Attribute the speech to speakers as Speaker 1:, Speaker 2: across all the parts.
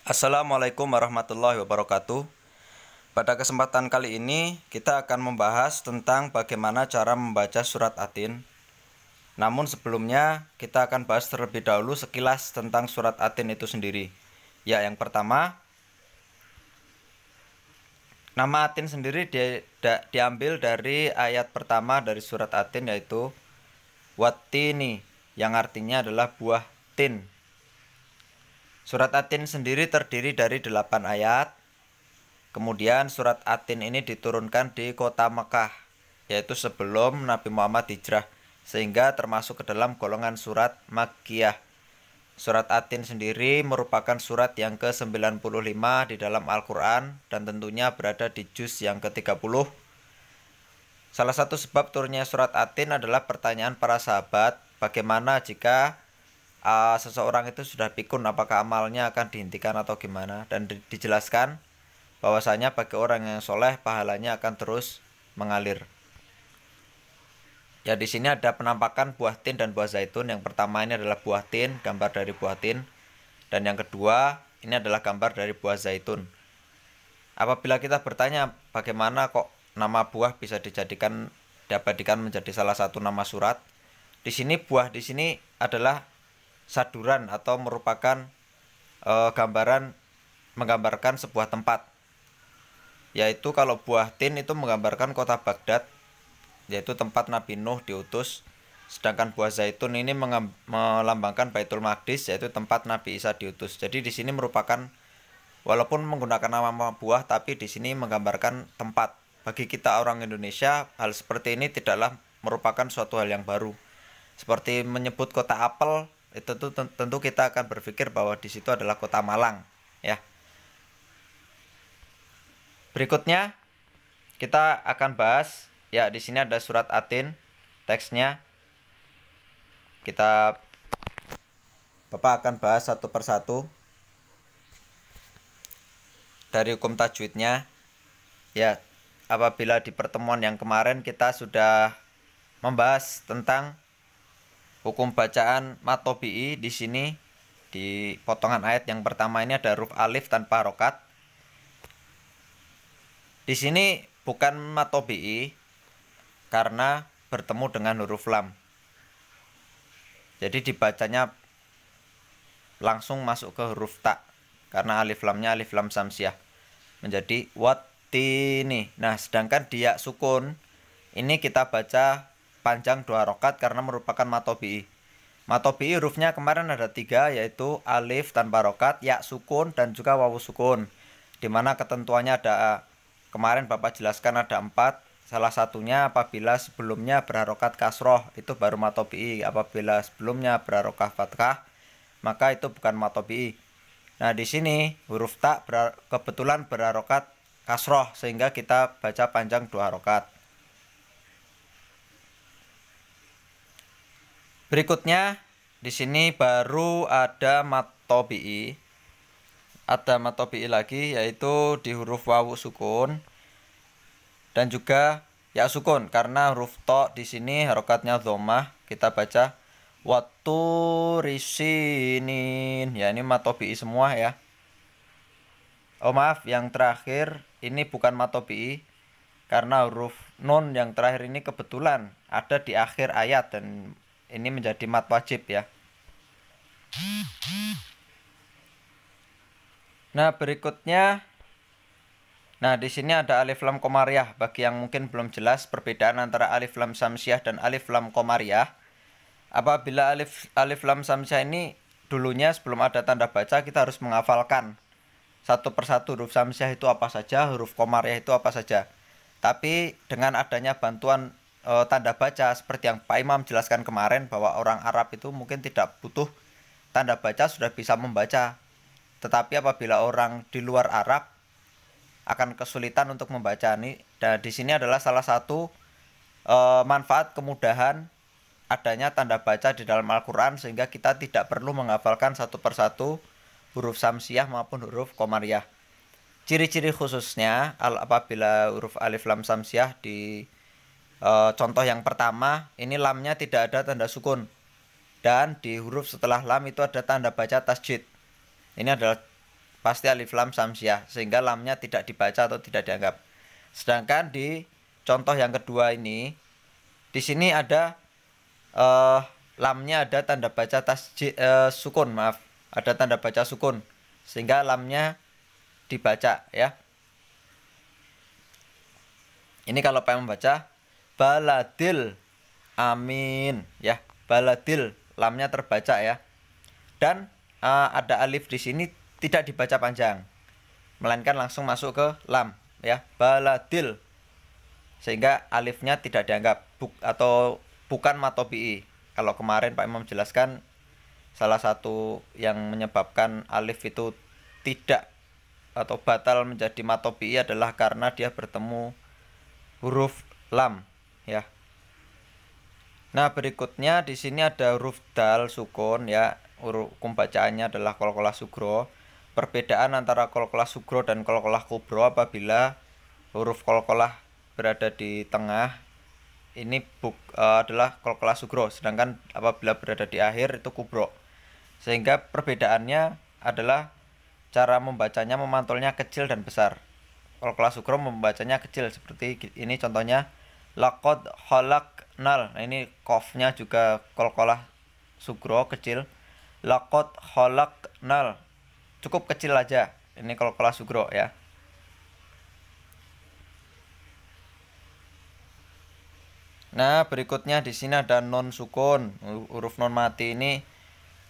Speaker 1: Assalamualaikum warahmatullahi wabarakatuh. Pada kesempatan kali ini kita akan membahas tentang bagaimana cara membaca surat Atin. Namun sebelumnya kita akan bahas terlebih dahulu sekilas tentang surat Atin itu sendiri. Ya, yang pertama, nama Atin sendiri diambil dari ayat pertama dari surat Atin, yaitu Wattini, yang artinya adalah buah tin. Surat Atin sendiri terdiri dari 8 ayat. Kemudian surat Atin ini diturunkan di kota Mekah, yaitu sebelum Nabi Muhammad hijrah, sehingga termasuk ke dalam golongan surat Makkiyah. Surat Atin sendiri merupakan surat yang ke-95 di dalam Al-Quran dan tentunya berada di juz yang ke-30. Salah satu sebab turunnya surat Atin adalah pertanyaan para sahabat, bagaimana jika seseorang itu sudah pikun, apakah amalnya akan dihentikan atau gimana, dan dijelaskan bahwasanya bagi orang yang soleh pahalanya akan terus mengalir. Ya, di sini ada penampakan buah tin dan buah zaitun. Yang pertama ini adalah buah tin, gambar dari buah tin, dan yang kedua ini adalah gambar dari buah zaitun. Apabila kita bertanya bagaimana kok nama buah bisa diabadikan menjadi salah satu nama surat, di sini buah di sini adalah saduran atau merupakan menggambarkan sebuah tempat. Yaitu kalau buah tin itu menggambarkan kota Baghdad, yaitu tempat Nabi Nuh diutus. Sedangkan buah zaitun ini melambangkan Baitul Maqdis, yaitu tempat Nabi Isa diutus. Jadi di sini merupakan, walaupun menggunakan nama buah, tapi di sini menggambarkan tempat. Bagi kita orang Indonesia, hal seperti ini tidaklah merupakan suatu hal yang baru. Seperti menyebut kota apel, itu tentu kita akan berpikir bahwa di situ adalah kota Malang, ya. Berikutnya kita akan bahas, ya, di sini ada surat Atin, teksnya. Bapak akan bahas satu persatu dari hukum tajwidnya. Ya, apabila di pertemuan yang kemarin kita sudah membahas tentang hukum bacaan mad tabi'i, di sini di potongan ayat yang pertama ini ada huruf alif tanpa harokat. Di sini bukan mad tabi'i karena bertemu dengan huruf lam. Jadi dibacanya langsung masuk ke huruf ta karena alif lamnya alif lam samsiah, menjadi wattini. Nah, sedangkan dia sukun ini kita baca panjang 2 harokat karena merupakan mad tabi'i. Mad tabi'i hurufnya kemarin ada 3, yaitu alif tanpa harokat, ya sukun, dan juga wawu sukun. Dimana ketentuannya ada, kemarin Bapak jelaskan ada 4. Salah satunya apabila sebelumnya berharokat kasroh, itu baru mad tabi'i. Apabila sebelumnya berharokat fathah, maka itu bukan mad tabi'i. Nah, di sini huruf ta kebetulan berharokat kasroh, sehingga kita baca panjang 2 harokat. Berikutnya di sini baru ada mad tabi'i. Ada mad tabi'i lagi, yaitu di huruf wawu sukun dan juga ya sukun, karena huruf to di sini harokatnya dhammah, kita baca watturisinin. Ya, ini mad tabi'i semua, ya. Oh maaf, yang terakhir ini bukan mad tabi'i karena huruf nun yang terakhir ini kebetulan ada di akhir ayat dan ini menjadi mad wajib, ya. Nah, berikutnya, nah di sini ada alif lam komariah. Bagi yang mungkin belum jelas perbedaan antara alif lam samsiah dan alif lam komariah. Apabila alif lam samsiah ini dulunya sebelum ada tanda baca kita harus menghafalkan satu persatu huruf samsiah itu apa saja, huruf komariah itu apa saja. Tapi dengan adanya bantuan tanda baca seperti yang Pak Imam jelaskan kemarin, bahwa orang Arab itu mungkin tidak butuh tanda baca sudah bisa membaca. Tetapi apabila orang di luar Arab akan kesulitan untuk membaca ini. Dan di sini adalah salah satu manfaat kemudahan adanya tanda baca di dalam Al-Quran, sehingga kita tidak perlu menghafalkan satu persatu huruf samsiah maupun huruf komariah. Ciri-ciri khususnya apabila huruf alif lam samsiah di contoh yang pertama, ini lamnya tidak ada tanda sukun, dan di huruf setelah lam itu ada tanda baca tasjid. Ini adalah pasti alif lam samsiah, sehingga lamnya tidak dibaca atau tidak dianggap. Sedangkan di contoh yang kedua ini, di sini ada lamnya ada tanda baca sukun, maaf, ada tanda baca sukun, sehingga lamnya dibaca ya. Ini kalau pengen membaca baladil amin ya, baladil lamnya terbaca ya. Dan ada alif di sini tidak dibaca panjang, melainkan langsung masuk ke lam ya, baladil, sehingga alifnya tidak dianggap atau bukan matobi'i. Kalau kemarin Pak Imam jelaskan, salah satu yang menyebabkan alif itu tidak atau batal menjadi matobi'i adalah karena dia bertemu huruf lam ya. Nah, berikutnya di sini ada huruf dal sukun ya. Hukum bacaannya adalah qalqalah sugro. Perbedaan antara qalqalah sugro dan qalqalah kubro, apabila huruf qalqalah berada di tengah, ini adalah qalqalah sugro, sedangkan apabila berada di akhir itu kubro. Sehingga perbedaannya adalah cara membacanya, memantulnya kecil dan besar. Qalqalah sugro membacanya kecil seperti ini contohnya, laqad khalaqnal. Nah, ini qafnya juga qalqalah sugro kecil, laqad khalaqnal, cukup kecil aja. Ini qalqalah sugro ya. Nah, berikutnya di sini ada non sukun. Huruf non mati ini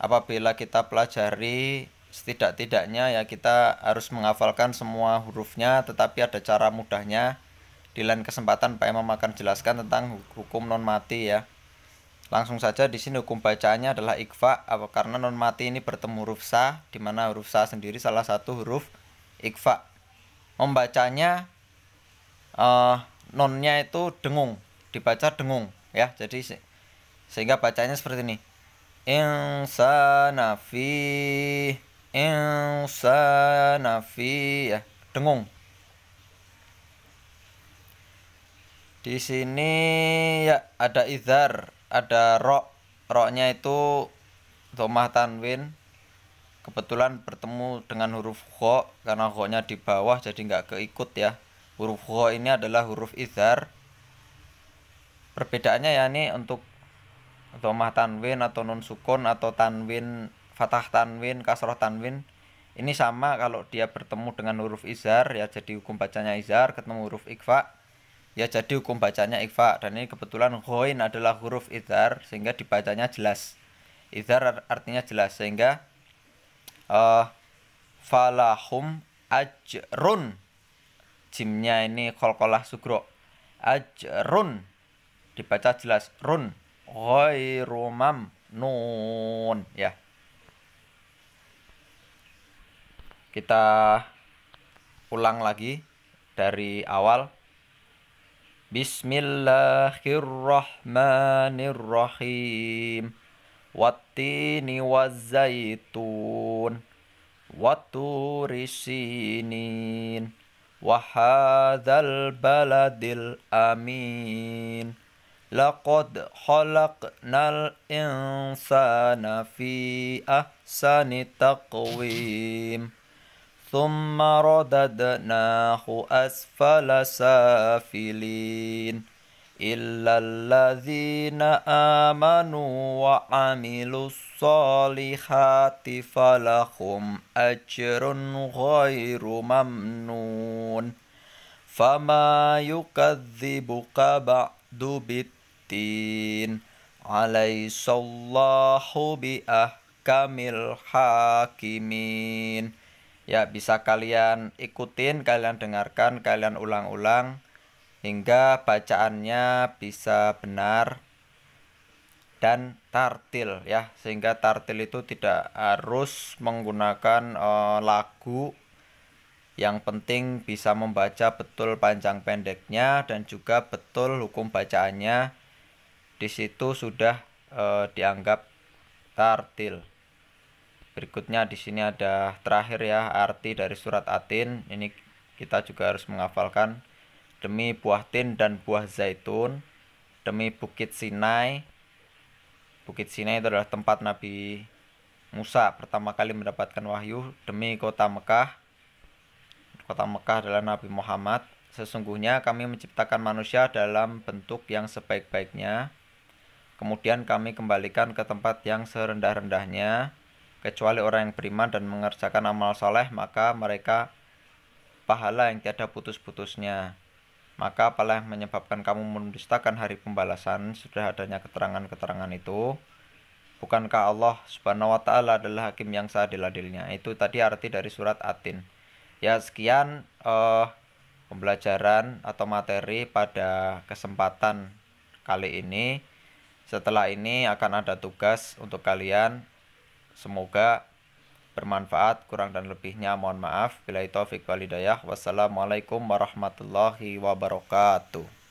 Speaker 1: apabila kita pelajari, setidak-tidaknya ya kita harus menghafalkan semua hurufnya, tetapi ada cara mudahnya. Di lain kesempatan Pak Imam akan jelaskan tentang hukum non mati ya. Langsung saja di sini hukum bacaannya adalah ikhfa, karena non mati ini bertemu huruf sa, di mana huruf sa sendiri salah satu huruf ikhfa. Membacanya nonnya itu dengung, dibaca dengung ya. Jadi sehingga bacanya seperti ini. Insanafi ya, dengung. Di sini ya ada izhar, ada ro-nya itu dhammah tanwin. Kebetulan bertemu dengan huruf kho, karena kho-nya di bawah jadi nggak keikut ya. Huruf kho ini adalah huruf izhar. Perbedaannya ya ini untuk dhammah tanwin atau nun sukun atau tanwin fathah tanwin kasroh tanwin, ini sama. Kalau dia bertemu dengan huruf izhar ya jadi hukum bacanya izhar, ketemu huruf ikhfa ya jadi hukum bacanya ikhfa. Dan ini kebetulan ghain adalah huruf izhar sehingga dibacanya jelas. Izhar artinya jelas, sehingga falahum ajrun, jimnya ini qalqalah sugro, ajrun dibaca jelas, run ghairu mamnun ya. Kita ulang lagi dari awal. Bismillahirrahmanirrahim. Wattini wazzaitun watturi sinin wa hadzal baladil amin. Laqad khalaqnal insana fi ahsani taqwim. Thumma radadnahu asfala safilin. Illal ladzina amanu wa amilus solihati falahum ajrun ghairu mamnun. Fama yukadzibuka ba'du bitin. Alaihissallahu bi ahkamil hakimin. Ya, bisa kalian ikutin, kalian dengarkan, kalian ulang-ulang hingga bacaannya bisa benar dan tartil ya. Sehingga tartil itu tidak harus menggunakan lagu, yang penting bisa membaca betul panjang pendeknya dan juga betul hukum bacaannya. Di situ sudah dianggap tartil. Berikutnya di sini ada terakhir ya, arti dari surat Atin. Ini kita juga harus menghafalkan. Demi buah tin dan buah zaitun, demi bukit Sinai. Bukit Sinai itu adalah tempat Nabi Musa pertama kali mendapatkan wahyu demi kota Mekah. Kota Mekah adalah Nabi Muhammad. Sesungguhnya kami menciptakan manusia dalam bentuk yang sebaik-baiknya. Kemudian kami kembalikan ke tempat yang serendah-rendahnya. Kecuali orang yang beriman dan mengerjakan amal soleh, maka mereka pahala yang tiada putus-putusnya. Maka apalah yang menyebabkan kamu mendustakan hari pembalasan? Sudah adanya keterangan-keterangan itu. Bukankah Allah Subhanahu wa taala adalah hakim yang seadil-adilnya? Itu tadi arti dari surat At-Tin. Ya, sekian pembelajaran atau materi pada kesempatan kali ini. Setelah ini akan ada tugas untuk kalian. Semoga bermanfaat. Kurang dan lebihnya mohon maaf. Billahi taufik wal hidayah. Wassalamualaikum warahmatullahi wabarakatuh.